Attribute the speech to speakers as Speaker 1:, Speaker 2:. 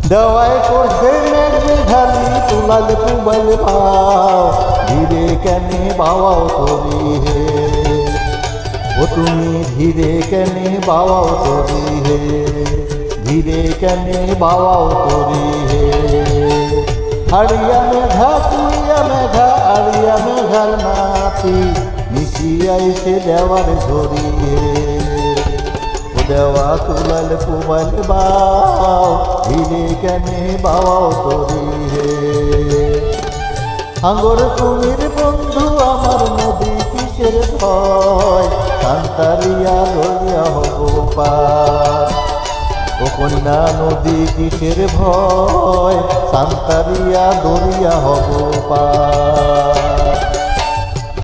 Speaker 1: দেওয়ায় করছে মেঘালি তুলাল পুবাল পাও ধীরে কেনে বাওয়াও তরি হে ও তুমি ধীরে কেনে বাওয়াও তরি হে ধীরে কেনে বাওয়াও তরি হে হারিয়া মেঘা তুইয়া মেঘা আড়িয়া মেঘার নাতি মিশিয়াইছে দেওয়ার ঝরি হে দেওয়া তুলাল পুবাল বাও ধীরে কেনে বাওয়াও তরি হে আঙ্গর কুমির বন্ধু আমার নদী কিসের ভয় কান্তারিয়া দরিয়া হব পার ও কন্যা নদী কিসের ভয় কান্তারিয়া দরিয়া হব পার